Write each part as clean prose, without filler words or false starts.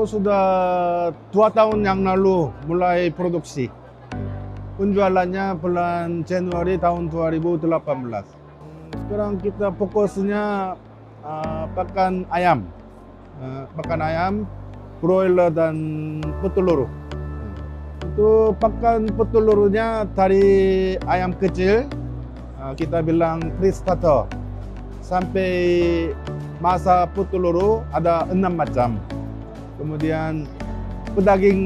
Aku sudah 2 tahun yang lalu mulai produksi. Penjualannya bulan Januari tahun 2018. Sekarang kita fokusnya pakan ayam, broiler dan petelur. Itu pakan petelurnya dari ayam kecil, kita bilang pre-starter, sampai masa petelur ada 6 macam. Kemudian pedaging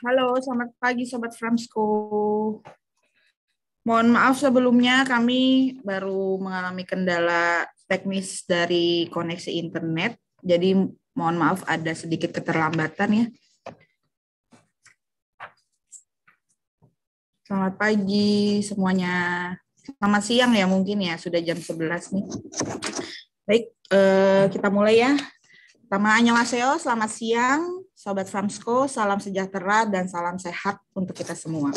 Halo, selamat pagi Sobat Framsko. Mohon maaf sebelumnya kami baru mengalami kendala teknis dari koneksi internet. Jadi mohon maaf ada sedikit keterlambatan ya. Selamat pagi semuanya. Selamat siang ya mungkin ya, sudah jam 11 nih. Baik, kita mulai ya. Pertama, annyeonghaseyo, selamat siang. Sobat Framsko, salam sejahtera dan salam sehat untuk kita semua.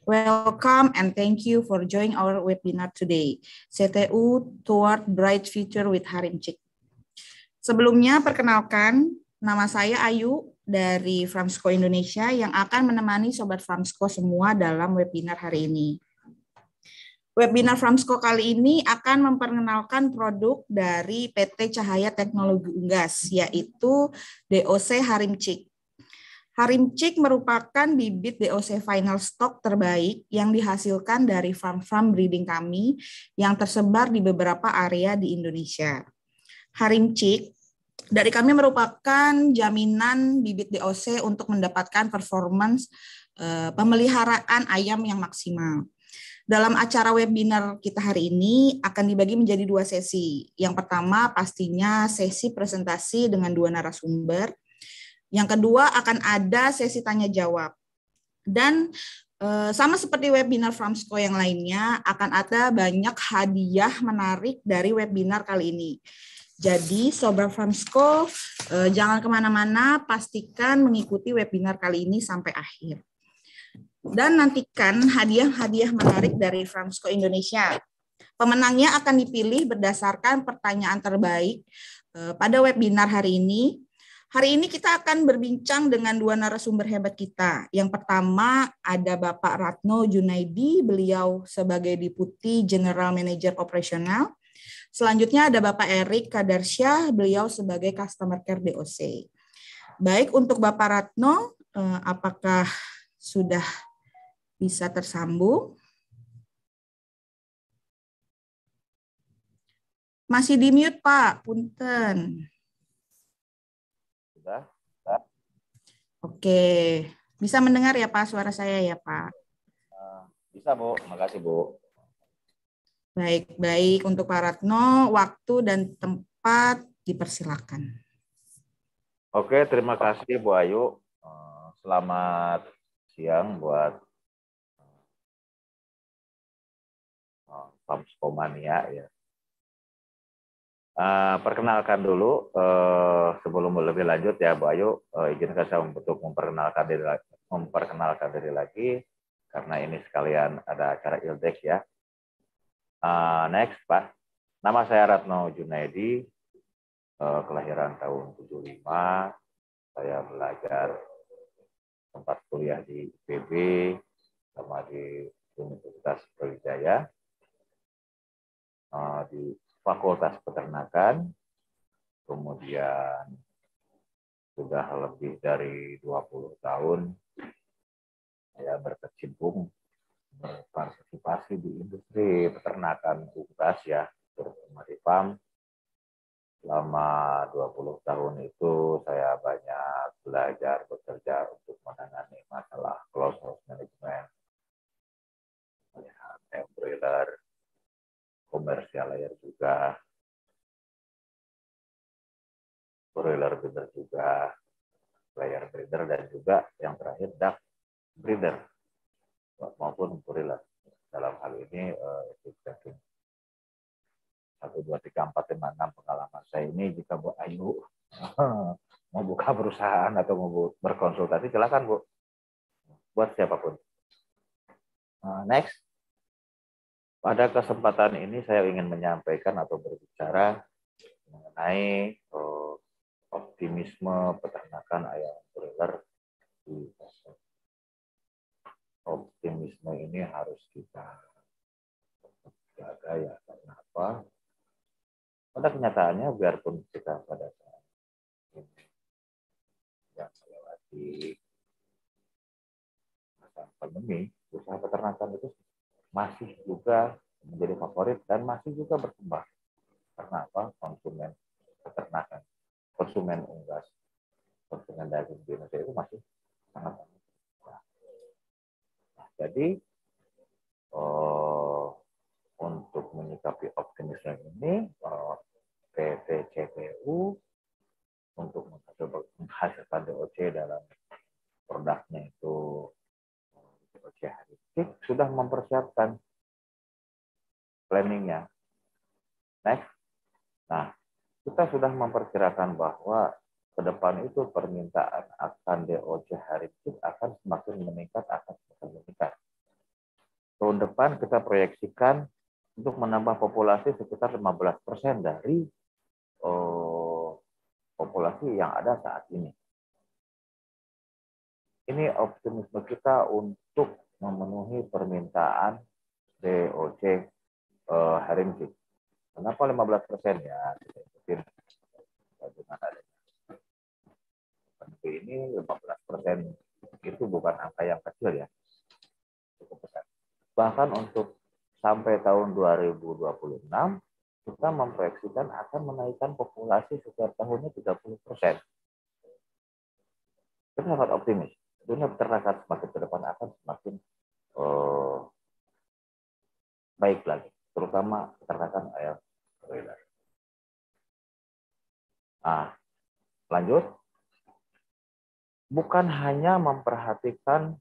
Welcome and thank you for joining our webinar today, CTU Toward Bright Future with Harim Cik. Sebelumnya, perkenalkan, nama saya Ayu dari Framsko Indonesia yang akan menemani Sobat Framsko semua dalam webinar hari ini. Webinar Framsko kali ini akan memperkenalkan produk dari PT Cahaya Teknologi Unggas, yaitu DOC Harim Cik. Harim Cik merupakan bibit DOC final stock terbaik yang dihasilkan dari farm-farm breeding kami yang tersebar di beberapa area di Indonesia. Harim Cik dari kami merupakan jaminan bibit DOC untuk mendapatkan performance pemeliharaan ayam yang maksimal. Dalam acara webinar kita hari ini akan dibagi menjadi 2 sesi. Yang pertama pastinya sesi presentasi dengan 2 narasumber. Yang kedua akan ada sesi tanya jawab. Dan sama seperti webinar Framsko yang lainnya, akan ada banyak hadiah menarik dari webinar kali ini. Jadi Sobat Framsko jangan kemana-mana, pastikan mengikuti webinar kali ini sampai akhir. Dan nantikan hadiah-hadiah menarik dari Framsko Indonesia. Pemenangnya akan dipilih berdasarkan pertanyaan terbaik pada webinar hari ini. Hari ini kita akan berbincang dengan 2 narasumber hebat kita. Yang pertama ada Bapak Ratno Junaidi, beliau sebagai Deputi General Manager Operasional. Selanjutnya ada Bapak Erik Kadarsyah, beliau sebagai Customer Care DOC. Baik, untuk Bapak Ratno, apakah sudah bisa tersambung? Masih di mute, Pak. Punten. Sudah. Oke. Bisa mendengar ya, Pak, suara saya ya, Pak? Bisa, Bu. Terima kasih, Bu. Baik. Untuk Pak Ratno, waktu dan tempat dipersilakan. Oke, terima kasih, Bu Ayu. Selamat siang buat Framskomania ya. Perkenalkan dulu sebelum lebih lanjut ya Bu Ayu, izinkan saya untuk memperkenalkan diri lagi karena ini sekalian ada acara ILDEX ya. Next Pak, nama saya Ratno Junaidi, kelahiran tahun 75, saya belajar tempat kuliah di IPB sama di Universitas Brawijaya di Fakultas Peternakan, kemudian sudah lebih dari 20 tahun saya berkecimpung berpartisipasi di industri peternakan unggas ya, terutama di farm. Selama 20 tahun itu saya banyak belajar bekerja untuk menangani masalah close house management, melihat broiler, komersial layer juga, broiler breeder juga, layer breeder, dan juga yang terakhir duck breeder maupun broiler. Dalam hal ini itu 1, 2, 3, 4, 5, 6 pengalaman saya ini. Jika Bu Ayu mau buka perusahaan atau mau berkonsultasi, silakan Bu, buat siapapun. Next, pada kesempatan ini saya ingin menyampaikan atau berbicara mengenai optimisme peternakan ayam broiler di pasar. Optimisme ini harus kita jaga ya, karena apa? Pada kenyataannya, biarpun kita pada saat ini yang melewati masa pandemi, usaha peternakan itu masih juga menjadi favorit dan masih juga berkembang. Karena apa? Konsumen peternakan konsumen unggas, konsumen daging di Indonesia itu masih sangat rendah. Nah, jadi untuk menyikapi optimisme ini, PT CPU untuk menghasilkan DOC dalam produknya itu DOC Haricik sudah mempersiapkan planningnya. Next. Nah, kita sudah memperkirakan bahwa ke depan itu permintaan akan DOC Haricik akan semakin meningkat, Tahun depan kita proyeksikan untuk menambah populasi sekitar 15% dari populasi yang ada saat ini. Ini optimisme kita untuk memenuhi permintaan DOC Haricik. Kenapa 15% ya? Kita ikutin dengan adanya pandemi ini 15% itu bukan angka yang kecil ya, cukup besar. Bahkan untuk sampai tahun 2026 kita memproyeksikan akan menaikkan populasi setiap tahunnya 30%. Kita sangat optimis. Dunia peternakan semakin ke depan akan semakin baik lagi, terutama peternakan ayam broiler. Nah, lanjut. Bukan hanya memperhatikan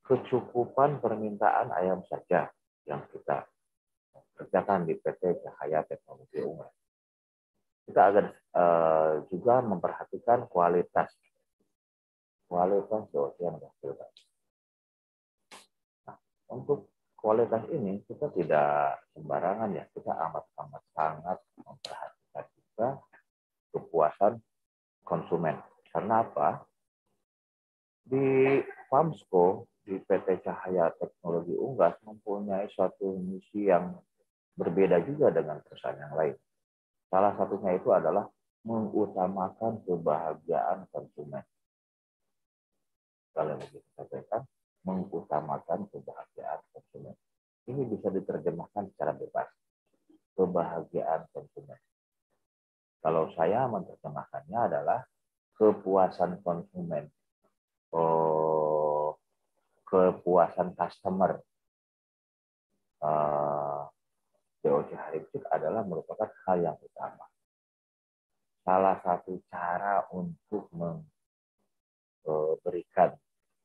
kecukupan permintaan ayam saja yang kita kerjakan di PT Cahaya Teknologi Unggas. Kita akan juga memperhatikan kualitas DOC yang dihasilkan. Nah, untuk kualitas ini kita tidak sembarangan ya, kita amat sangat memperhatikan juga kepuasan konsumen. Karena apa? Di Farmsco, di PT Cahaya Teknologi Unggas mempunyai suatu misi yang berbeda juga dengan perusahaan yang lain. Salah satunya itu adalah mengutamakan kebahagiaan konsumen. Kalau begitu sampaikan, mengutamakan kebahagiaan konsumen. Ini bisa diterjemahkan secara bebas. Kebahagiaan konsumen. Kalau saya menerjemahkannya adalah kepuasan konsumen, kepuasan customer. DOC Haricik adalah merupakan hal yang utama. Salah satu cara untuk memberikan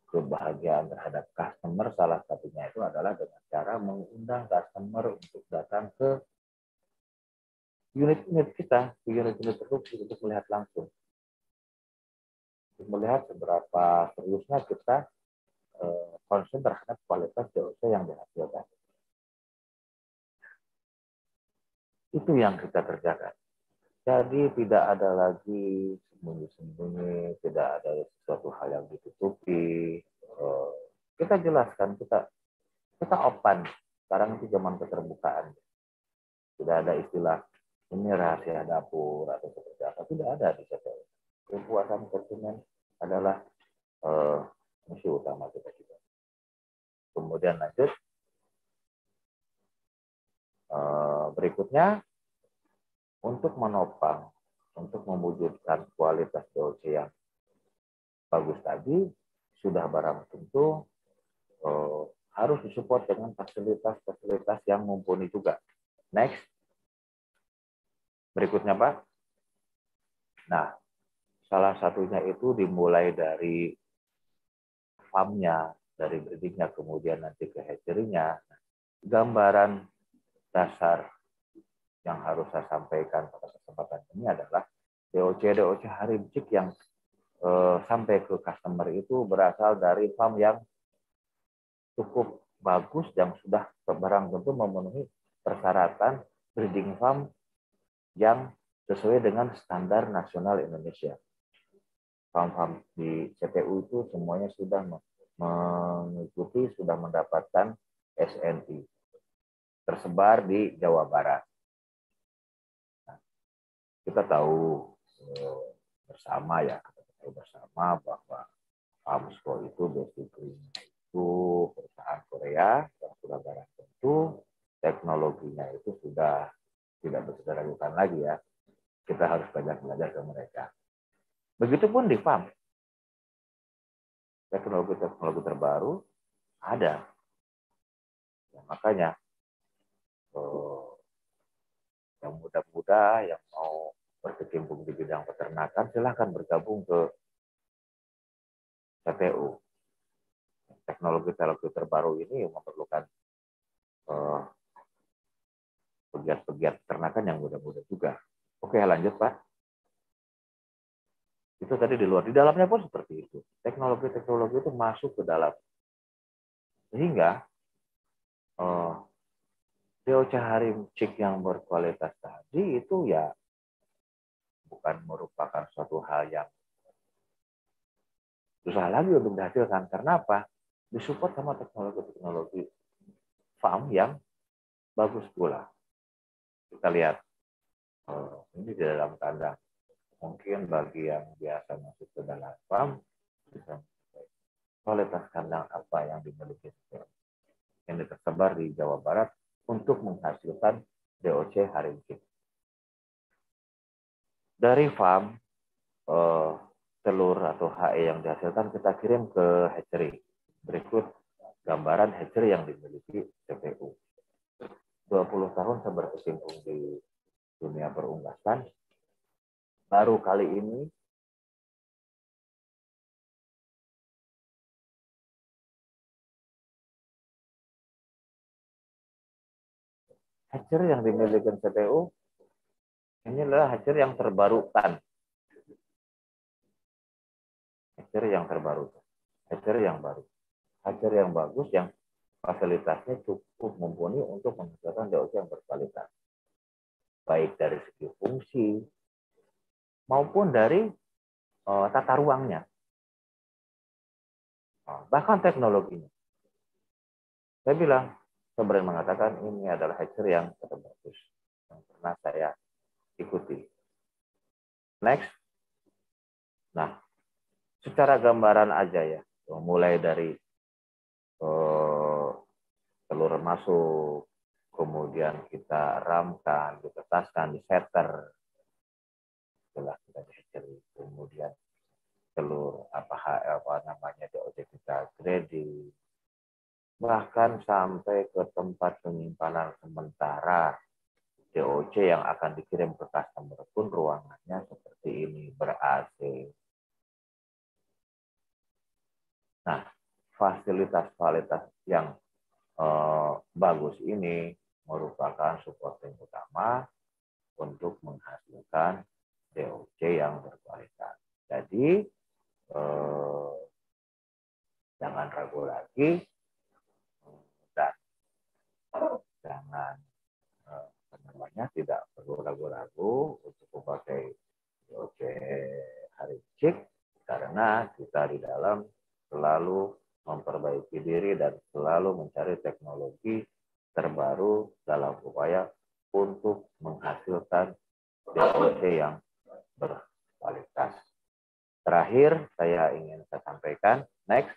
kebahagiaan terhadap customer, salah satunya itu adalah dengan cara mengundang customer untuk datang ke unit-unit kita, ke unit-unit produksi untuk melihat langsung. Untuk melihat seberapa seriusnya kita concern terhadap kualitas DOC yang dihasilkan. Itu yang kita kerjakan. Jadi tidak ada lagi sembunyi-sembunyi, tidak ada sesuatu hal yang ditutupi. Kita jelaskan, kita open. Sekarang itu zaman keterbukaan. Tidak ada istilah ini rahasia dapur atau seperti apa. Tidak ada di CPU. Kepuasan konsumen adalah misi utama kita juga. Kemudian lanjut. Berikutnya, untuk menopang, untuk mewujudkan kualitas DOC yang bagus tadi, sudah barang tentu harus disupport dengan fasilitas-fasilitas yang mumpuni juga. Next. Berikutnya, Pak. Nah, salah satunya itu dimulai dari farmnya, dari breedingnya, kemudian nanti ke hatchery-nya. Gambaran dasar yang harus saya sampaikan pada kesempatan ini adalah DOC Haricik yang sampai ke customer itu berasal dari farm yang cukup bagus, yang sudah barang tentu memenuhi persyaratan breeding farm yang sesuai dengan standar nasional Indonesia. Farm-farm di CPU itu semuanya sudah mengikuti, sudah mendapatkan SNI. Tersebar di Jawa Barat. Nah, kita tahu bersama bahwa Farmsco itu basically itu perusahaan Korea yang sudah barang tentu teknologinya itu sudah tidak bisa diragukan lagi ya. Kita harus belajar ke mereka. Begitupun di farm. Teknologi-teknologi terbaru ada. Ya, makanya yang muda-muda yang mau berkecimpung di bidang peternakan silahkan bergabung ke CTU. Teknologi-teknologi terbaru ini memerlukan pegiat-pegiat peternakan yang muda-muda juga. Oke, lanjut Pak. Itu tadi di luar. Di dalamnya pun seperti itu. Teknologi-teknologi itu masuk ke dalam. Sehingga DOC Harim Chick yang berkualitas tadi itu ya bukan merupakan suatu hal yang susah lagi untuk dihasilkan. Karena apa? Disupport sama teknologi-teknologi farm yang bagus pula. Kita lihat ini di dalam kandang. Mungkin bagi yang biasa masuk ke dalam farm bisa kualitas kandang apa yang dimiliki yang tersebar di Jawa Barat untuk menghasilkan DOC Harim Chick. Dari farm telur atau HE yang dihasilkan kita kirim ke hatchery. Berikut gambaran hatchery yang dimiliki CPU. 20 tahun saya berkecimpung di dunia perunggasan. Baru kali ini hatchery yang dimiliki CPU ini adalah hatchery yang terbarukan. Hatchery yang terbaru. Hatchery yang baru. Hatchery yang bagus yang fasilitasnya cukup mumpuni untuk menghasilkan DOC yang berkualitas. Baik dari segi fungsi maupun dari tata ruangnya. Bahkan teknologinya. Saya bilang, saya berani mengatakan ini adalah hatchery yang terbagus yang pernah saya ikuti. Next. Nah, secara gambaran aja ya, mulai dari telur masuk, kemudian kita ramkan, ditetaskan, disetter, setelah kita hatchery, kemudian telur apa namanya DOC kita grading, bahkan sampai ke tempat penyimpanan sementara DOC yang akan dikirim ke customer pun ruangannya seperti ini, ber-AC. Nah, fasilitas-fasilitas yang bagus ini merupakan supporting utama untuk menghasilkan DOC yang berkualitas. Jadi, jangan ragu lagi dan jangan tidak perlu ragu-ragu untuk memakai DOC Harim Chick karena kita di dalam selalu memperbaiki diri dan selalu mencari teknologi terbaru dalam upaya untuk menghasilkan DOC yang berkualitas. Terakhir, saya ingin sampaikan, next,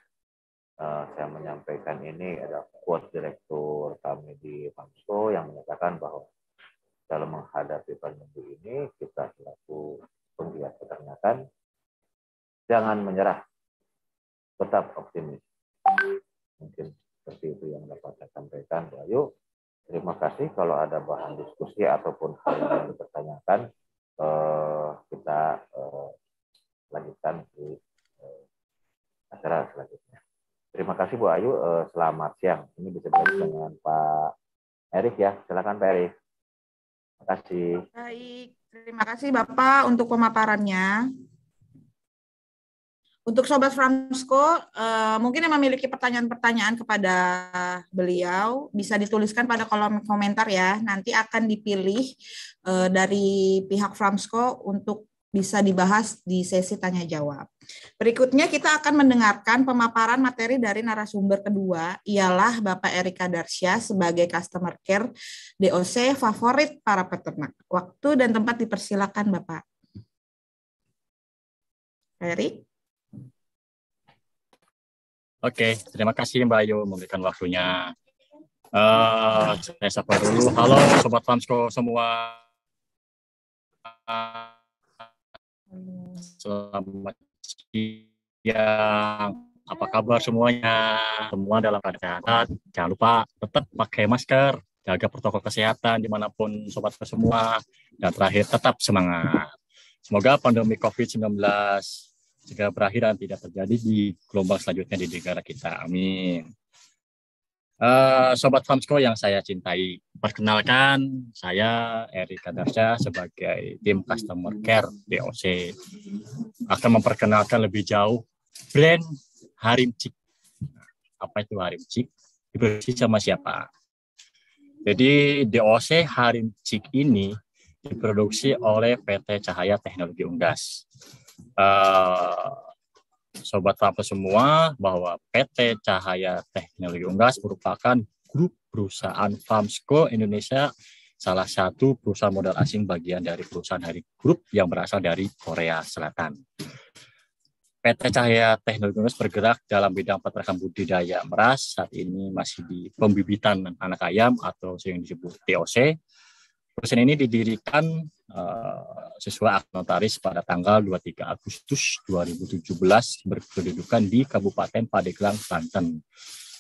saya menyampaikan ini ada quote direktur kami di Famsko yang menyatakan bahwa dalam menghadapi pandemi ini, kita selaku penggiat peternakan, jangan menyerah, tetap optimis. Mungkin seperti itu yang dapat saya sampaikan, Bu Ayu. Terima kasih. Kalau ada bahan diskusi ataupun hal yang dipertanyakan, kita lanjutkan di acara selanjutnya. Terima kasih Bu Ayu. Selamat siang. Ini bisa dilanjutkan dengan Pak Erik ya. Silakan Pak Erik. Terima kasih. Baik, terima kasih Bapak untuk pemaparannya. Untuk Sobat Framsko, mungkin yang memiliki pertanyaan-pertanyaan kepada beliau, bisa dituliskan pada kolom komentar ya. Nanti akan dipilih dari pihak Framsko untuk bisa dibahas di sesi tanya jawab. Berikutnya kita akan mendengarkan pemaparan materi dari narasumber kedua, ialah Bapak Erika Darsya sebagai Customer Care DOC favorit para peternak. Waktu dan tempat dipersilakan Bapak. Erik. Oke, terima kasih Mbak Ayu memberikan waktunya. Saya sapa dulu. Halo Sobat Famsko semua. Selamat siang. Apa kabar semuanya? Semua dalam keadaan sehat. Jangan lupa tetap pakai masker, jaga protokol kesehatan dimanapun sobat semua. Dan terakhir, tetap semangat. Semoga pandemi COVID-19 segera berakhir dan tidak terjadi di gelombang selanjutnya di negara kita. Amin. Sobat Famsko yang saya cintai, perkenalkan saya Eri Kadarsya sebagai tim Customer Care DOC akan memperkenalkan lebih jauh brand Harim Chic. Apa itu Harim Chic? Diproduksi sama siapa? Jadi DOC Harim Chic ini diproduksi oleh PT Cahaya Teknologi Unggas. Sobat Famsko semua, bahwa PT Cahaya Teknologi Unggas merupakan grup perusahaan Famsko Indonesia, salah satu perusahaan modal asing bagian dari perusahaan Harim Group yang berasal dari Korea Selatan. PT Cahaya Teknologi Unggas bergerak dalam bidang peternakan budidaya beras, saat ini masih di pembibitan anak ayam atau yang disebut TOC. Perusahaan ini didirikan sesuai akta notaris pada tanggal 23 Agustus 2017 berkedudukan di Kabupaten Pandeglang, Banten.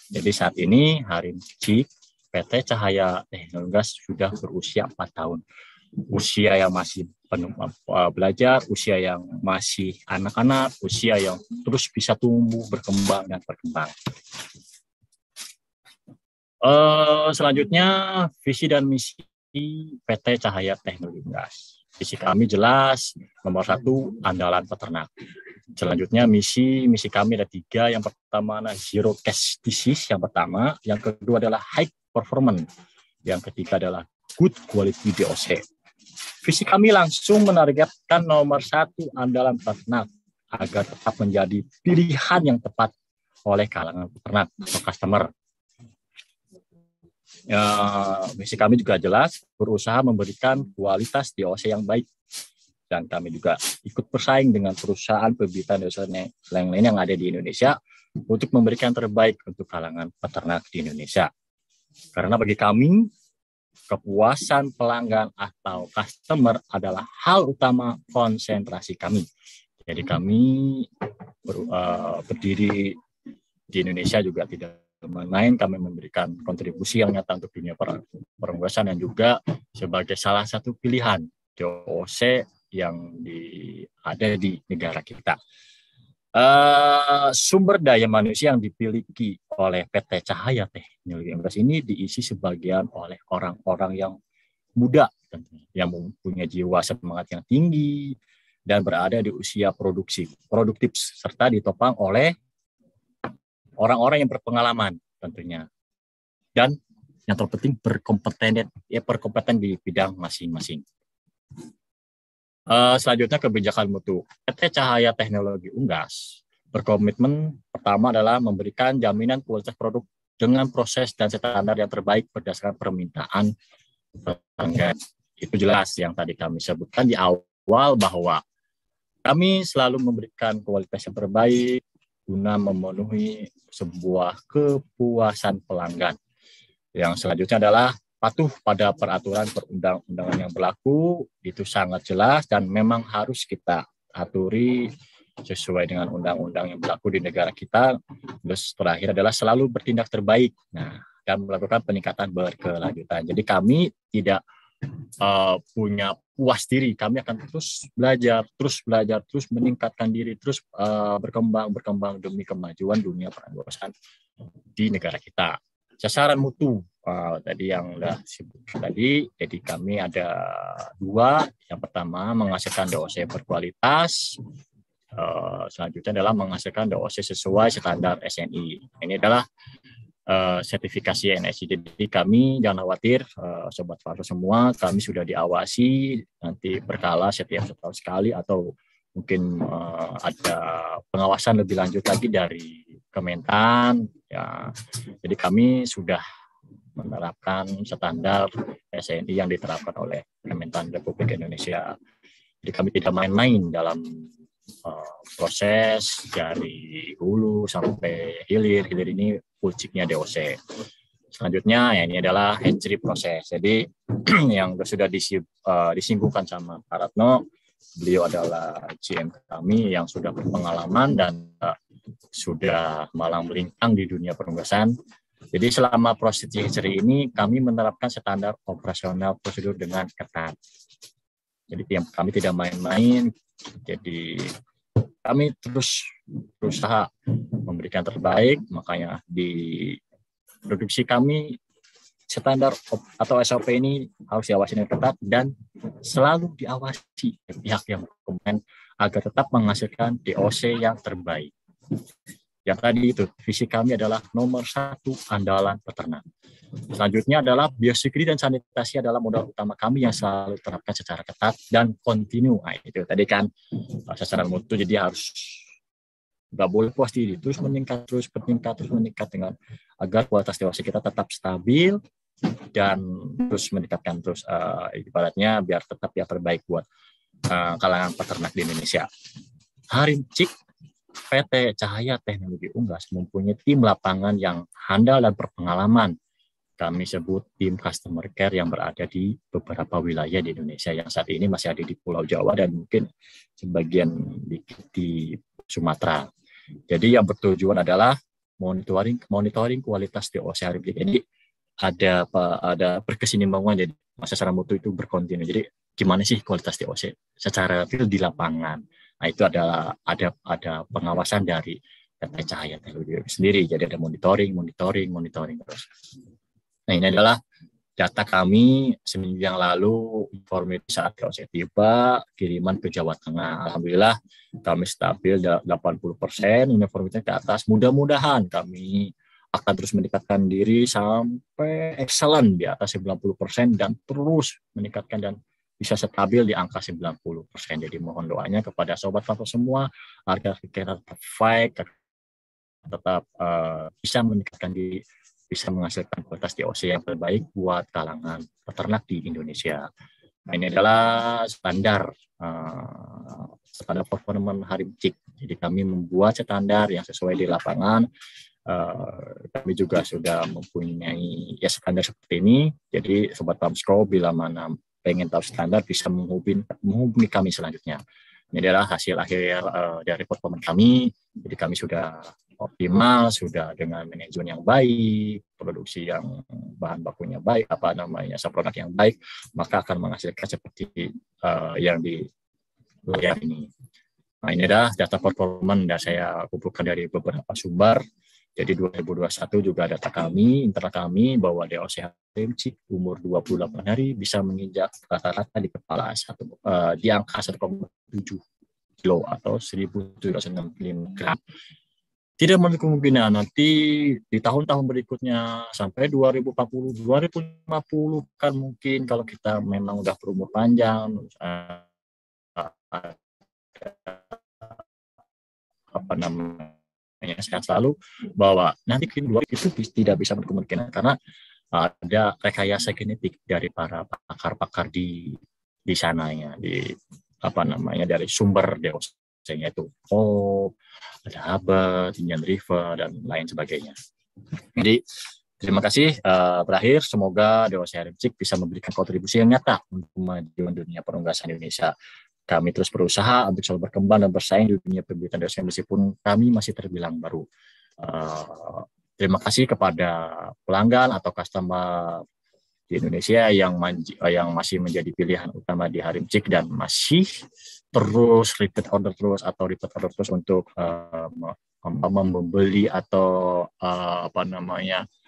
Jadi saat ini Harim Chic PT Cahaya Teknologi Unggas sudah berusia 4 tahun. Usia yang masih penuh belajar, usia yang masih anak-anak, usia yang terus bisa tumbuh, berkembang, dan berkembang. Selanjutnya, visi dan misi PT Cahaya Teknologi Unggas. Visi kami jelas, nomor 1, andalan peternak. Selanjutnya misi kami ada 3. Yang pertama adalah zero cash disease, yang pertama. Yang kedua adalah high performance. Yang ketiga adalah good quality DOC. Visi kami langsung menargetkan nomor 1, andalan peternak, agar tetap menjadi pilihan yang tepat oleh kalangan peternak atau customer. Misi kami juga jelas, berusaha memberikan kualitas DOC yang baik, dan kami juga ikut bersaing dengan perusahaan pembibitan DOC lain-lain yang ada di Indonesia untuk memberikan terbaik untuk kalangan peternak di Indonesia. Karena bagi kami, kepuasan pelanggan atau customer adalah hal utama konsentrasi kami. Jadi kami berdiri di Indonesia juga tidak main, kami memberikan kontribusi yang nyata untuk dunia perunggasan dan juga sebagai salah satu pilihan DOC yang ada di negara kita. Sumber daya manusia yang dimiliki oleh PT Cahaya Teknologi Unggas ini diisi sebagian oleh orang-orang yang muda, yang mempunyai jiwa semangat yang tinggi dan berada di usia produktif, serta ditopang oleh orang-orang yang berpengalaman tentunya, dan yang terpenting berkompeten di bidang masing-masing. Selanjutnya kebijakan mutu. PT Cahaya Teknologi Unggas berkomitmen pertama adalah memberikan jaminan kualitas produk dengan proses dan standar yang terbaik berdasarkan permintaan pelanggan. Itu jelas yang tadi kami sebutkan di awal, bahwa kami selalu memberikan kualitas yang terbaik guna memenuhi sebuah kepuasan pelanggan. Yang selanjutnya adalah patuh pada peraturan perundang-undangan yang berlaku. Itu sangat jelas dan memang harus kita aturi sesuai dengan undang-undang yang berlaku di negara kita. Terus terakhir adalah selalu bertindak terbaik, dan melakukan peningkatan berkelanjutan. Jadi kami tidak punya puas diri, kami akan terus belajar, terus meningkatkan diri, terus berkembang demi kemajuan dunia peranggosan di negara kita. Sasaran mutu tadi yang sudah disebut tadi, jadi kami ada 2. Yang pertama menghasilkan DOC berkualitas, selanjutnya adalah menghasilkan DOC sesuai standar SNI. Ini adalah sertifikasi NSI. Jadi kami jangan khawatir, sobat Famsko semua, kami sudah diawasi nanti berkala setiap setahun sekali, atau mungkin ada pengawasan lebih lanjut lagi dari Kementan. Ya, jadi kami sudah menerapkan standar SNI yang diterapkan oleh Kementan Republik Indonesia. Jadi kami tidak main-main dalam proses dari hulu sampai hilir ini full-chicknya DOC. Selanjutnya ya ini adalah hatchery proses. Jadi yang sudah disinggungkan sama Pak Ratno, Beliau adalah GM kami yang sudah berpengalaman dan sudah malang melintang di dunia perunggasan. Jadi selama proses CHRI ini kami menerapkan standar operasional prosedur dengan ketat. Jadi kami tidak main-main. Jadi kami terus berusaha memberikan terbaik, makanya di produksi kami standar atau SOP ini harus diawasi dengan ketat dan selalu diawasi pihak yang berkompeten agar tetap menghasilkan DOC yang terbaik. Yang tadi itu, visi kami adalah nomor 1 andalan peternak. Selanjutnya adalah biosecurity dan sanitasi adalah modal utama kami yang selalu diterapkan secara ketat dan kontinu. Nah, itu tadi kan secara mutu, jadi harus nggak boleh puas diri, terus meningkat dengan agar kualitas DOC kita tetap stabil dan terus meningkatkan terus ibaratnya biar tetap yang terbaik buat kalangan peternak di Indonesia. Harim Cik PT Cahaya Teknologi Unggas mempunyai tim lapangan yang handal dan berpengalaman. Kami sebut tim customer care yang berada di beberapa wilayah di Indonesia yang saat ini masih ada di Pulau Jawa dan mungkin sebagian di Sumatera. Jadi yang bertujuan adalah monitoring kualitas DOC Harim Cik. Jadi ada berkesinambungan, jadi secara mutu itu berkontinu. Jadi gimana sih kualitas DOC secara real di lapangan? Nah, itu adalah ada pengawasan dari PT Cahaya Teknologi sendiri. Jadi ada monitoring terus. Nah, ini adalah data kami seminggu yang lalu, informasi saat DOC tiba, kiriman ke Jawa Tengah. Alhamdulillah kami stabil 80%, uniformitasnya ke atas. Mudah-mudahan kami akan terus meningkatkan diri sampai excellent di atas 90% dan terus meningkatkan dan bisa stabil di angka 90%. Jadi mohon doanya kepada sobat Farmsko semua agar kita tetap bisa meningkatkan diri, bisa menghasilkan kualitas DOC yang terbaik buat kalangan peternak di Indonesia. Nah, ini adalah standar performa Harim Cik. Jadi kami membuat standar yang sesuai di lapangan. Kami juga sudah mempunyai standar seperti ini. Jadi sobat Farmsko bila mana pengen tahu standar bisa menghubungi kami selanjutnya. Ini adalah hasil akhir dari performa kami. Jadi kami sudah optimal, sudah dengan manajemen yang baik, produksi yang bahan bakunya baik, produk yang baik, maka akan menghasilkan seperti yang di layar ini. Nah, ini adalah data performa yang saya kumpulkan dari beberapa sumber. Jadi 2021 juga data kami, internal kami, bahwa DOC Harim Cik umur 28 hari bisa menginjak rata-rata di kepala di angka 1,7 kilo atau 1.765 gram. Tidak menutup kemungkinan nanti di tahun-tahun berikutnya sampai 2040, 2050 kan mungkin kalau kita memang udah berumur panjang, sehat selalu, bahwa nanti itu tidak bisa berkemungkinan karena ada rekayasa genetik dari para pakar-pakar di sananya, dari sumber DOC-nya itu ada Haber, Indian River dan lain sebagainya. Jadi terima kasih. Berakhir, semoga DOC Harim Cik bisa memberikan kontribusi yang nyata untuk kemajuan dunia perunggasan Indonesia. Kami terus berusaha untuk selalu berkembang dan bersaing di dunia pembibitan DOC meskipun kami masih terbilang baru. Terima kasih kepada pelanggan atau customer di Indonesia yang masih menjadi pilihan utama di Harim Cik dan masih terus repeat order terus untuk membeli atau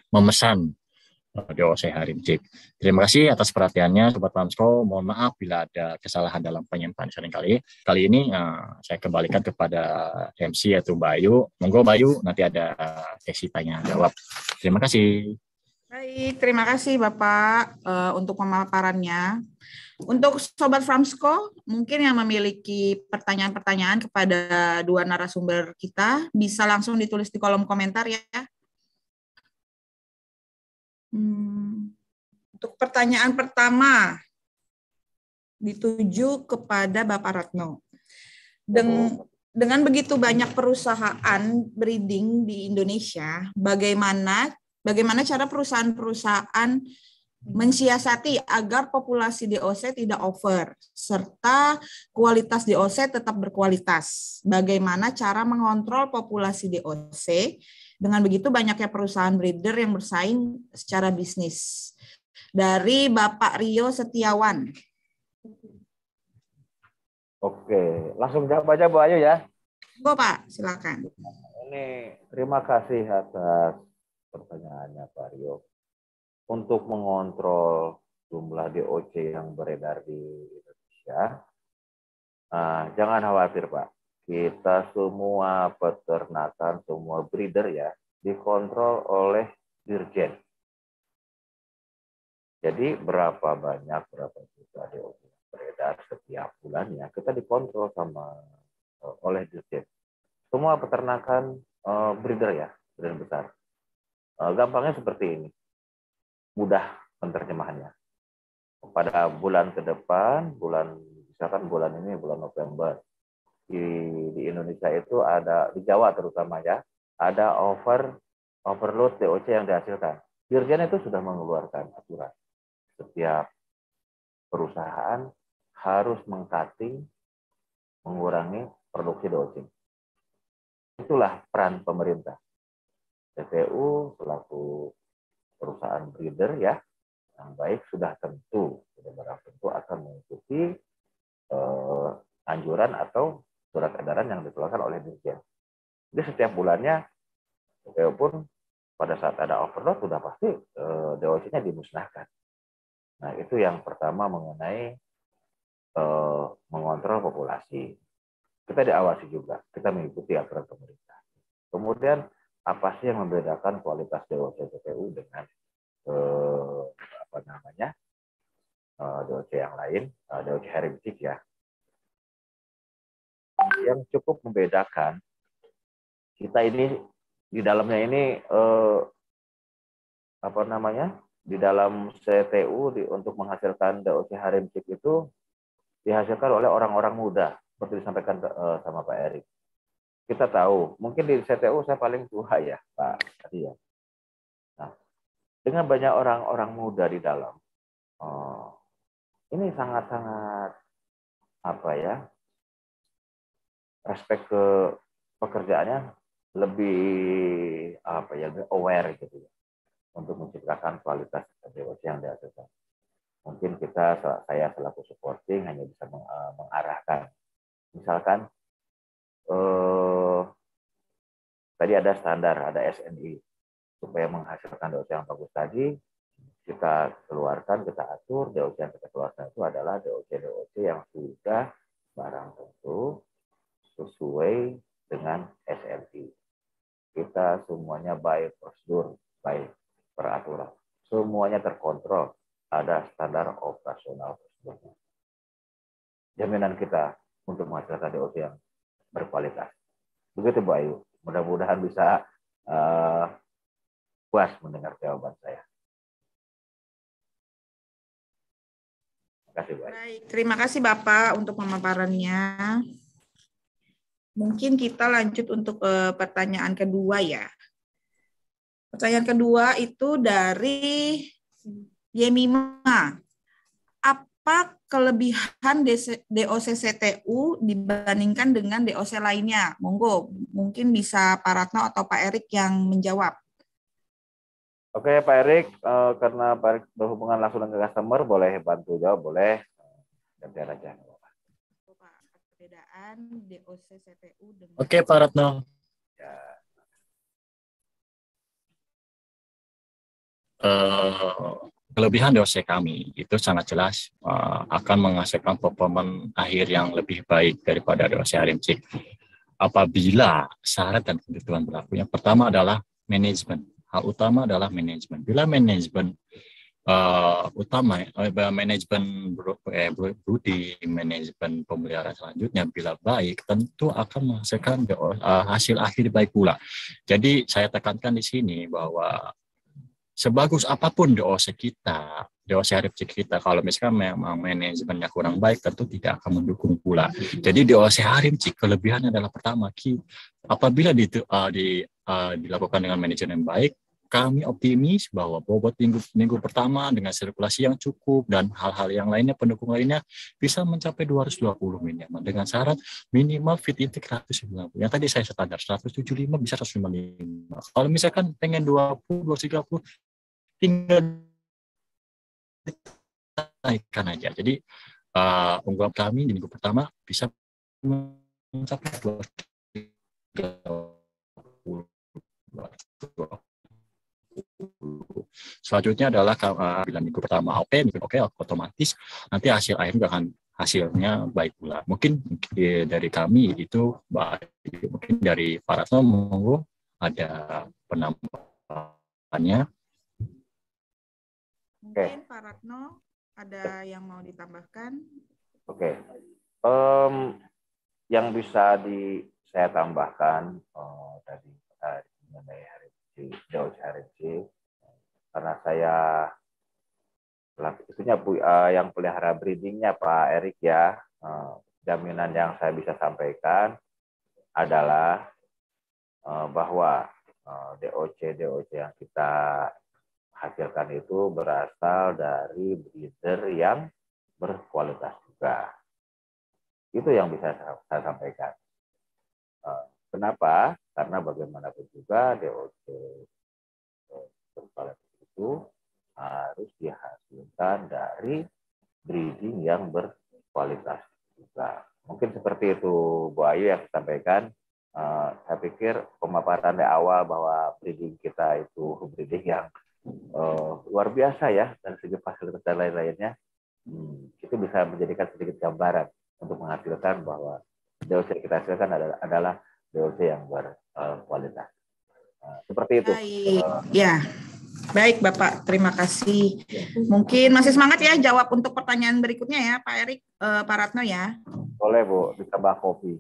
memesan DOC Harim Cik. Terima kasih atas perhatiannya Sobat Farmsko. Mohon maaf bila ada kesalahan dalam penyampaian seringkali. Kali ini saya kembalikan kepada MC yaitu Mbak Ayu. Monggo Mbak Ayu, nanti ada sesi tanya jawab. Terima kasih. Baik, terima kasih Bapak untuk pemaparannya. Untuk Sobat Farmsko, mungkin yang memiliki pertanyaan-pertanyaan kepada dua narasumber kita, bisa langsung ditulis di kolom komentar ya. Untuk pertanyaan pertama dituju kepada Bapak Ratno. Dengan begitu banyak perusahaan breeding di Indonesia, bagaimana cara perusahaan-perusahaan mensiasati agar populasi DOC tidak over, serta kualitas DOC tetap berkualitas. Bagaimana cara mengontrol populasi DOC? Dengan begitu banyaknya perusahaan breeder yang bersaing secara bisnis. Dari Bapak Rio Setiawan. Oke, langsung jawab aja Bu Ayu ya. Pak, silakan. Ini terima kasih atas pertanyaannya Pak Rio. Untuk mengontrol jumlah DOC yang beredar di Indonesia, jangan khawatir Pak. Kita semua peternakan, semua breeder ya, dikontrol oleh Dirjen. Jadi berapa banyak, berapa juta DOC yang beredar setiap bulannya, kita dikontrol oleh Dirjen. Semua peternakan breeder ya, breeder besar. Gampangnya seperti ini. Mudah penerjemahannya. Pada bulan ke depan, misalkan bulan ini, bulan November, di Indonesia itu ada, di Jawa terutama ya, ada overload DOC yang dihasilkan. Dirjen itu sudah mengeluarkan aturan. Setiap perusahaan harus meng-cutting, mengurangi produksi DOC. Itulah peran pemerintah. TTU selaku perusahaan breeder ya, yang baik sudah barang tentu akan mengikuti anjuran atau surat edaran yang dikeluarkan oleh Dirjen. Jadi setiap bulannya, TTU pun pada saat ada overload sudah pasti DOC-nya dimusnahkan. Nah itu yang pertama mengenai mengontrol populasi. Kita diawasi juga, kita mengikuti aturan pemerintah. Kemudian apa sih yang membedakan kualitas DOC TTU dengan DOC yang lain, DOC herimpik ya. Yang cukup membedakan kita ini di dalamnya ini di dalam CTU untuk menghasilkan DOC herimpik itu dihasilkan oleh orang-orang muda seperti disampaikan sama Pak Erik. Kita tahu, mungkin di CTU saya paling tua ya, Pak tadi ya. Nah, dengan banyak orang-orang muda di dalam, ini sangat-sangat respek ke pekerjaannya lebih aware gitu ya, untuk menciptakan kualitas DOC yang dihasilkan. Mungkin saya selaku supporting hanya bisa mengarahkan. Misalkan tadi ada standar, ada SNI. Supaya menghasilkan DOC yang bagus tadi, kita keluarkan, kita atur, DOC yang kita keluarkan itu adalah DOC yang sudah barang tentu sesuai dengan SNI. Kita semuanya by prosedur, by peraturan. Semuanya terkontrol, ada standar operasional prosedurnya. Jaminan kita untuk menghasilkan DOC yang berkualitas. Begitu Bu Ayu. Mudah-mudahan bisa puas mendengar jawaban saya. Terima kasih Bu Ayu. Baik, terima kasih Bapak untuk pemaparannya. Mungkin kita lanjut untuk pertanyaan kedua ya. Pertanyaan kedua itu dari Yemima. Apa kelebihan DOC CTU dibandingkan dengan DOC lainnya? Monggo, mungkin bisa Pak Ratno atau Pak Erik yang menjawab. Oke Pak Erik, karena Pak Erik berhubungan langsung dengan customer, boleh bantu jawab, boleh. Gantian aja. Perbedaan DOC CTU dengan... Oke Pak Ratno. Ya. Kelebihan DOC kami itu sangat jelas akan menghasilkan performa akhir yang lebih baik daripada DOC herimpik. Apabila syarat dan ketentuan berlaku, yang pertama adalah manajemen. Hal utama adalah manajemen. Bila manajemen manajemen brudi, manajemen pemeliharaan selanjutnya bila baik, tentu akan menghasilkan hasil akhir baik pula. Jadi saya tekankan di sini bahwa sebagus apapun DOC kita, DOC herimpik kita, kalau misalkan memang manajemennya kurang baik, tentu tidak akan mendukung pula. Jadi DOC herimpik kelebihannya adalah pertama, apabila dilakukan dengan manajemen yang baik, kami optimis bahwa bobot minggu pertama dengan sirkulasi yang cukup dan hal-hal yang lainnya, pendukung lainnya bisa mencapai 220 minimal dengan syarat minimal fit intake 190. Yang tadi saya standar 175 bisa 155. Kalau misalkan pengen 20, 230 tinggal naikkan aja. Jadi unggulan kami di minggu pertama bisa mencapai 230. Selanjutnya adalah bila minggu pertama oke, otomatis nanti hasil akhirnya akan hasilnya baik pula. Mungkin dari kami itu baik. Mungkin dari Pak Ratno monggo ada penambahannya. Mungkin Pak Ratno ada yang mau ditambahkan? Oke. Yang bisa saya tambahkan dari mengenai DOC karena saya itunya yang pelihara breedingnya Pak Erik ya, jaminan yang saya bisa sampaikan adalah bahwa DOC yang kita hasilkan itu berasal dari breeder yang berkualitas juga. Itu yang bisa saya sampaikan. Kenapa? Karena bagaimanapun juga DOC berkualitas itu harus dihasilkan dari breeding yang berkualitas juga. Mungkin seperti itu Bu Ayu yang saya sampaikan. Saya pikir pemaparan di awal bahwa breeding kita itu breeding yang luar biasa ya dari segi fasilitas dan lain-lainnya. Itu bisa menjadikan sedikit gambaran untuk menghasilkan bahwa DOC yang kita hasilkan adalah DOC yang berkualitas. Seperti itu. Baik, ya. Baik Bapak, terima kasih. Mungkin masih semangat ya jawab untuk pertanyaan berikutnya ya Pak Erik, Pak Ratno ya. Boleh Bu, ditambah kopi.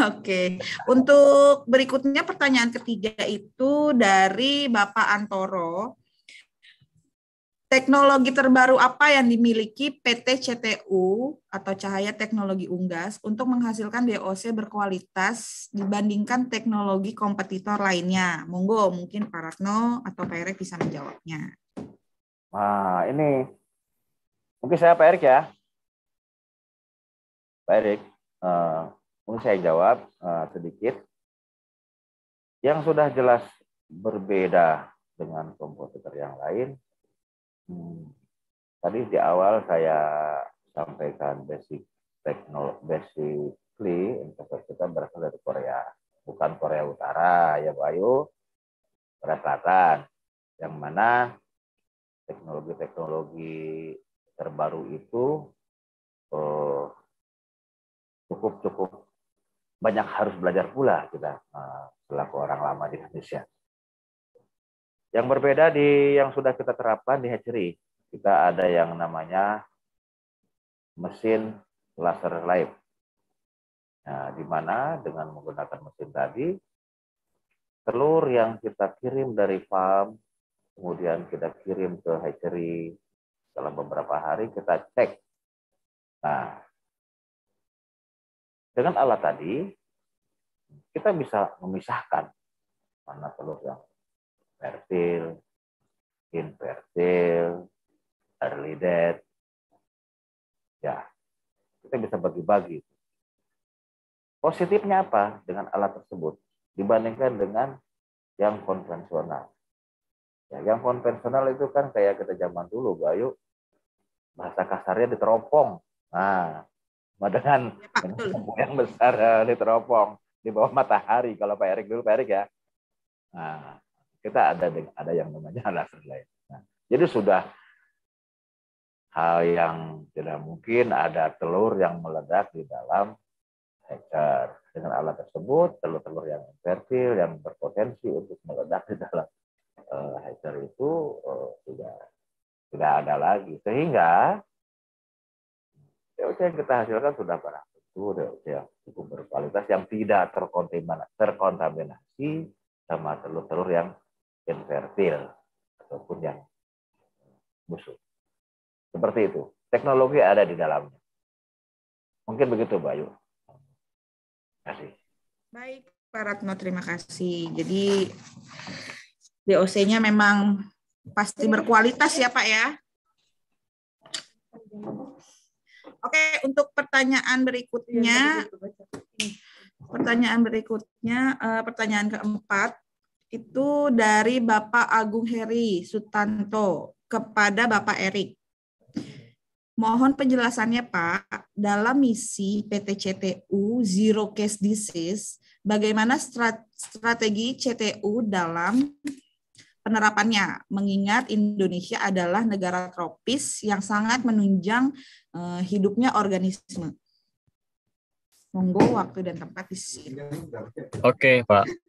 Oke, untuk berikutnya pertanyaan ketiga itu dari Bapak Antoro. Teknologi terbaru apa yang dimiliki PT CTU atau Cahaya Teknologi Unggas untuk menghasilkan DOC berkualitas dibandingkan teknologi kompetitor lainnya? Monggo, mungkin Pak Ratno atau Pak Erik bisa menjawabnya. Nah, ini mungkin saya Pak Erik ya. Pak Erik, mungkin saya jawab sedikit. Yang sudah jelas berbeda dengan kompetitor yang lain. Tadi di awal saya sampaikan basically investor kita berasal dari Korea, bukan Korea Utara ya Bu Ayu, Korea Selatan, yang mana teknologi terbaru itu cukup banyak harus belajar pula kita selaku orang lama di Indonesia. Yang berbeda yang sudah kita terapkan di hatchery, kita ada yang namanya mesin laser live. Nah, di mana dengan menggunakan mesin tadi, telur yang kita kirim dari farm, kemudian kita kirim ke hatchery dalam beberapa hari kita cek. Nah, dengan alat tadi, kita bisa memisahkan mana telur yang fertil, infertil, early dead. Ya, kita bisa bagi-bagi. Positifnya apa dengan alat tersebut dibandingkan dengan yang konvensional? Ya, yang konvensional itu kan kayak kita zaman dulu, Bayu, bahasa kasarnya diteropong. Nah, dengan yang besar diteropong di bawah matahari. Kalau Pak Erik dulu, Pak Erik ya. Nah, kita ada yang namanya laser light. Nah, jadi sudah hal yang tidak mungkin ada telur yang meledak di dalam hatcher. Dengan alat tersebut, telur-telur yang infertil, yang berpotensi untuk meledak di dalam hatcher itu tidak ada lagi. Sehingga DOC yang kita hasilkan sudah barang tentu DOC yang cukup berkualitas, yang tidak terkontaminasi sama telur-telur yang infertil ataupun yang busuk. Seperti itu. Teknologi ada di dalamnya. Mungkin begitu, Bayu. Terima kasih. Baik, Pak Ratno, terima kasih. Jadi DOC-nya memang pasti berkualitas ya Pak ya. Oke, untuk pertanyaan berikutnya, pertanyaan keempat itu dari Bapak Agung Heri Sutanto kepada Bapak Erik. Mohon penjelasannya Pak, dalam misi PT CTU Zero Case Disease, bagaimana strategi CTU dalam penerapannya, mengingat Indonesia adalah negara tropis yang sangat menunjang hidupnya organisme. Monggo waktu dan tempat di sini. Oke, Pak.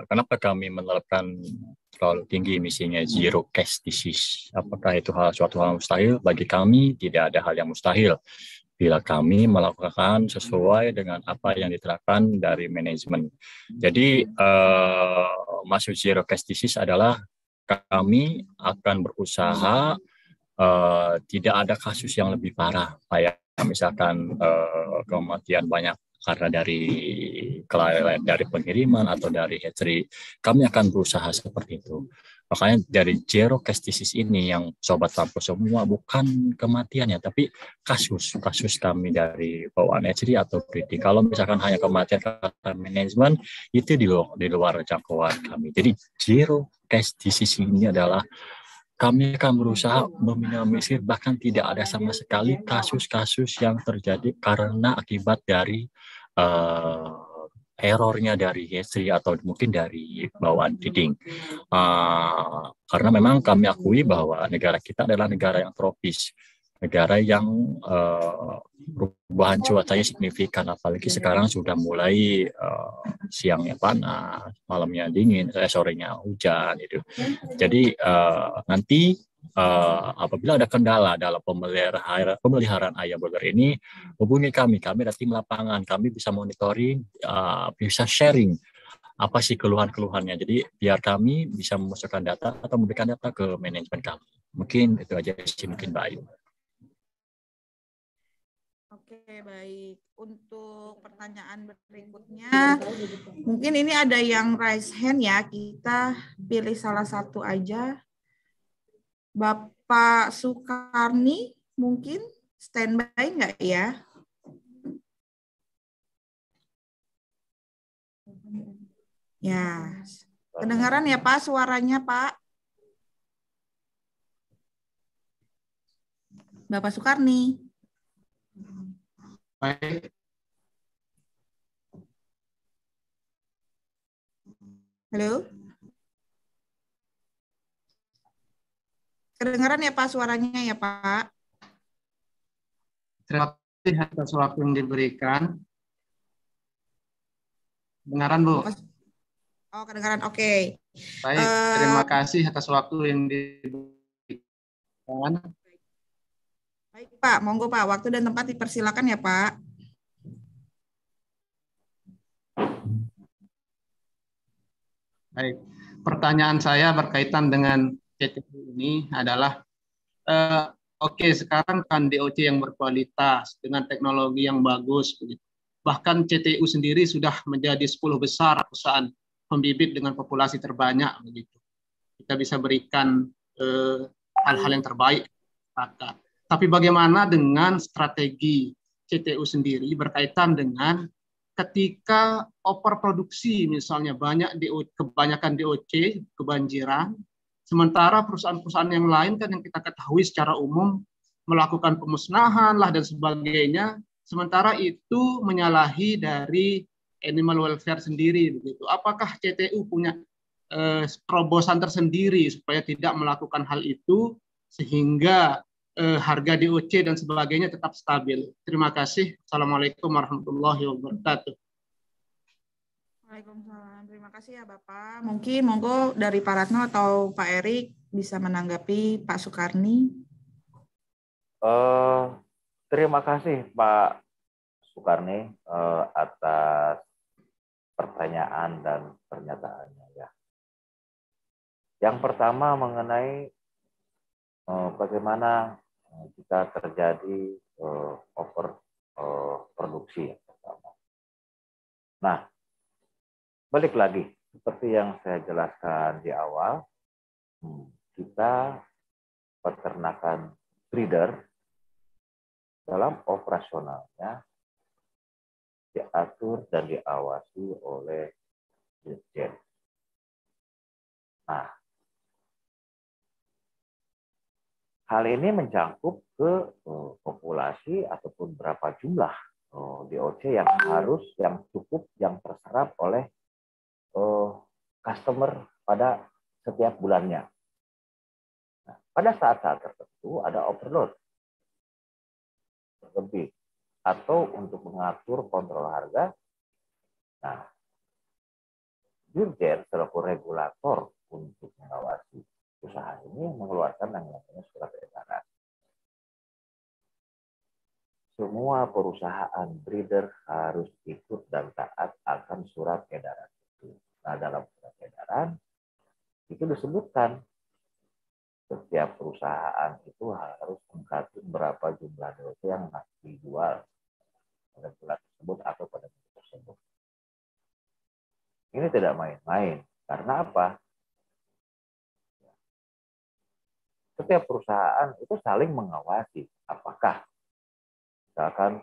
Kenapa kami menerapkan terlalu tinggi misinya Zero Case Disease? Apakah itu suatu hal mustahil? Bagi kami tidak ada hal yang mustahil bila kami melakukan sesuai dengan apa yang diterapkan dari manajemen. Jadi maksud Zero Case Disease adalah kami akan berusaha tidak ada kasus yang lebih parah, kayak misalkan kematian banyak karena dari kelalaian dari pengiriman atau dari hatchery. Kami akan berusaha seperti itu. Makanya dari Zero Case Disease ini yang Sobat Lampu semua bukan kematiannya, tapi kasus kami dari bawaan hatchery atau breeding. Kalau misalkan hanya kematian karena manajemen, itu di luar jangkauan kami. Jadi Zero Case Disease ini adalah kami akan berusaha meminimalisir, bahkan tidak ada sama sekali kasus-kasus yang terjadi karena akibat dari errornya dari hatchery atau mungkin dari bawaan breeding. Karena memang kami akui bahwa negara kita adalah negara yang tropis, negara yang perubahan cuacanya signifikan, apalagi sekarang sudah mulai siangnya panas, malamnya dingin, sorenya hujan itu. Jadi nanti apabila ada kendala dalam pemeliharaan ayam broiler ini, hubungi kami ada tim lapangan, kami bisa monitoring, bisa sharing apa sih keluhan-keluhannya. Jadi biar kami bisa memasukkan data atau memberikan data ke manajemen kami. Mungkin itu aja sih, mungkin Mbak Ayu. Oke, baik. Untuk pertanyaan berikutnya, mungkin ini ada yang raise hand ya. Kita pilih salah satu aja. Bapak Sukarni, mungkin standby nggak ya? Ya, kedengaran ya Pak suaranya Pak? Bapak Sukarni. Baik. Halo? Kedengaran ya Pak suaranya ya Pak? Terima kasih atas waktu yang diberikan. Kedengaran, Bu? Oh, kedengaran. Oke. Baik, terima kasih atas waktu yang diberikan. Baik Pak, monggo Pak. Waktu dan tempat dipersilakan ya Pak. Baik, pertanyaan saya berkaitan dengan CTU ini adalah, oke, sekarang kan DOC yang berkualitas dengan teknologi yang bagus, begitu. Bahkan CTU sendiri sudah menjadi 10 besar perusahaan pembibit dengan populasi terbanyak, begitu. Kita bisa berikan hal-hal yang terbaik. Tapi bagaimana dengan strategi CTU sendiri berkaitan dengan ketika overproduksi, misalnya kebanyakan DOC, kebanjiran, sementara perusahaan-perusahaan yang lain kan yang kita ketahui secara umum melakukan pemusnahan lah dan sebagainya, sementara itu menyalahi dari animal welfare sendiri, begitu. Apakah CTU punya terobosan tersendiri supaya tidak melakukan hal itu sehingga harga DOC dan sebagainya tetap stabil? Terima kasih. Assalamualaikum warahmatullahi wabarakatuh. Waalaikumsalam. Terima kasih ya Bapak. Mungkin monggo dari Pak Ratno atau Pak Erik bisa menanggapi Pak Sukarni. Terima kasih Pak Sukarni atas pertanyaan dan pernyataannya ya. Yang pertama mengenai bagaimana jika terjadi overproduksi yang pertama. Nah, balik lagi seperti yang saya jelaskan di awal, kita peternakan breeder dalam operasionalnya diatur dan diawasi oleh Dirjen. Nah, hal ini mencangkup ke populasi ataupun berapa jumlah DOC yang cukup, yang terserap oleh customer pada setiap bulannya. Nah, pada saat-saat tertentu ada overload berlebih atau untuk mengatur kontrol harga. Nah, Dirjen selaku regulator untuk mengawasi usaha ini mengeluarkan yang namanya surat edaran. Semua perusahaan breeder harus ikut dan taat akan surat edaran itu. Nah, dalam surat edaran itu disebutkan setiap perusahaan itu harus menghitung berapa jumlah DOC yang dijual pada bulan tersebut atau pada minggu tersebut. Ini tidak main-main. Karena apa? Setiap perusahaan itu saling mengawasi. Apakah misalkan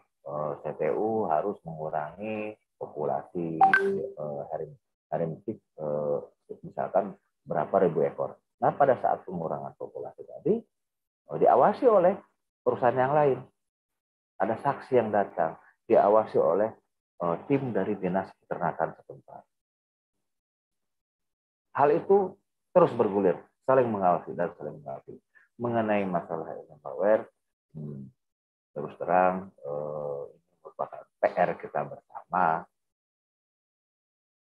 CTU harus mengurangi populasi harimcik misalkan berapa ribu ekor. Nah, pada saat pengurangan populasi tadi diawasi oleh perusahaan yang lain. Ada saksi yang datang, diawasi oleh tim dari dinas peternakan setempat. Hal itu terus bergulir, saling mengawasi dan saling mengawasi. Mengenai masalah power, terus terang ini merupakan PR kita bersama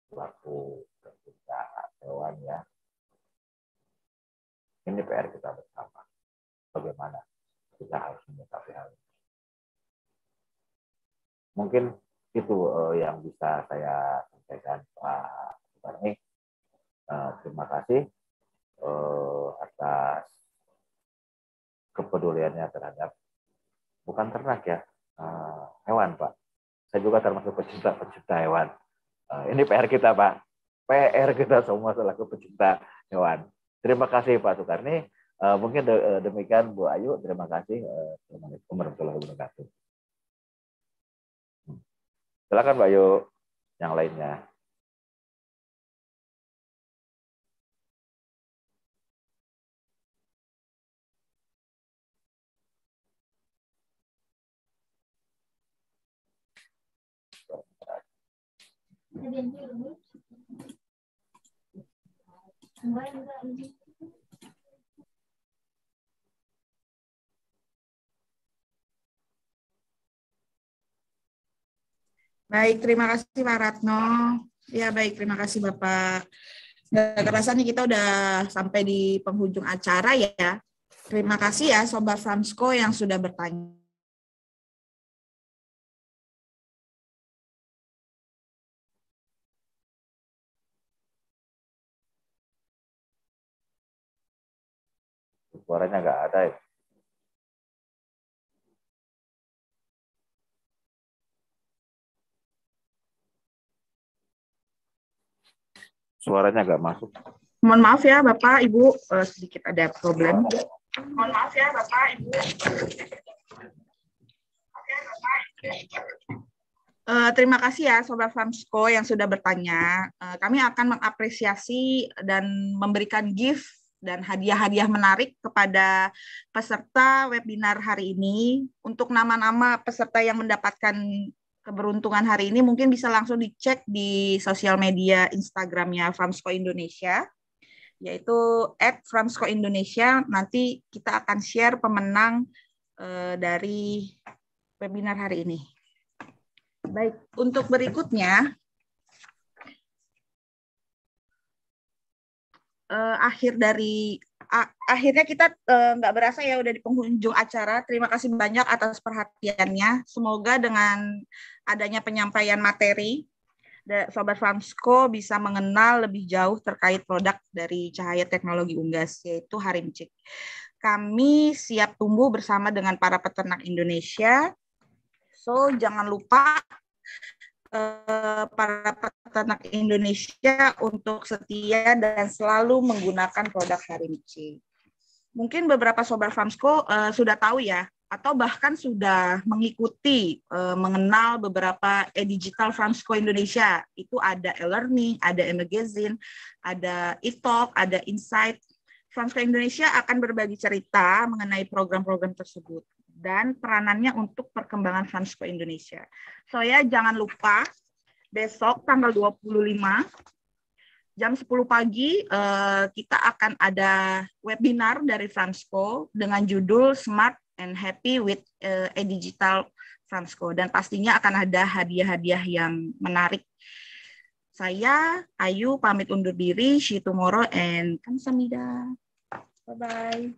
selaku pecinta hewan ya. Ini PR kita bersama. Bagaimana kita harus menyikapi hal ini. Mungkin itu yang bisa saya sampaikan Pak Suparni. Terima kasih atas kepeduliannya terhadap bukan ternak ya, hewan Pak. Saya juga termasuk pecinta hewan. Ini PR kita Pak. PR kita semua selaku pecinta hewan. Terima kasih Pak Sukarni. Mungkin demikian Bu Ayu. Terima kasih. Assalamualaikum warahmatullahi wabarakatuh. Silakan Mbak Ayu. Yang lainnya. Baik, terima kasih Pak Ratno. Ya, baik, terima kasih Bapak. Nggak kerasa nih kita udah sampai di penghujung acara ya. Terima kasih ya Sobat Framsko yang sudah bertanya. Suaranya nggak ada ya. Suaranya nggak masuk. Mohon maaf ya Bapak, Ibu, sedikit ada problem. Mohon maaf ya Bapak, Ibu. Terima kasih ya Sobat Framsko yang sudah bertanya. Kami akan mengapresiasi dan memberikan gift dan hadiah-hadiah menarik kepada peserta webinar hari ini. Untuk nama-nama peserta yang mendapatkan keberuntungan hari ini mungkin bisa langsung dicek di sosial media Instagramnya Framsko Indonesia, yaitu @framsko_indonesia. Nanti kita akan share pemenang dari webinar hari ini. Baik, untuk berikutnya, akhirnya kita nggak berasa ya udah di penghujung acara. Terima kasih banyak atas perhatiannya. Semoga dengan adanya penyampaian materi, Sobat Framsko bisa mengenal lebih jauh terkait produk dari Cahaya Teknologi Unggas, yaitu harimcik. Kami siap tumbuh bersama dengan para peternak Indonesia. So, jangan lupa para peternak Indonesia untuk setia dan selalu menggunakan produk Harimchi. Mungkin beberapa Sobat Farmsco sudah tahu ya, atau bahkan sudah mengikuti, mengenal beberapa e-digital Farmsco Indonesia. Itu ada e-learning, ada e-magazine, ada e-talk, ada insight. Farmsco Indonesia akan berbagi cerita mengenai program-program tersebut dan peranannya untuk perkembangan Farmsco Indonesia. So ya, jangan lupa besok tanggal 25 jam 10 pagi kita akan ada webinar dari Farmsco dengan judul Smart and Happy with e-digital Farmsco, dan pastinya akan ada hadiah-hadiah yang menarik. Saya Ayu pamit undur diri. See you tomorrow and kamsahamnida. Bye bye.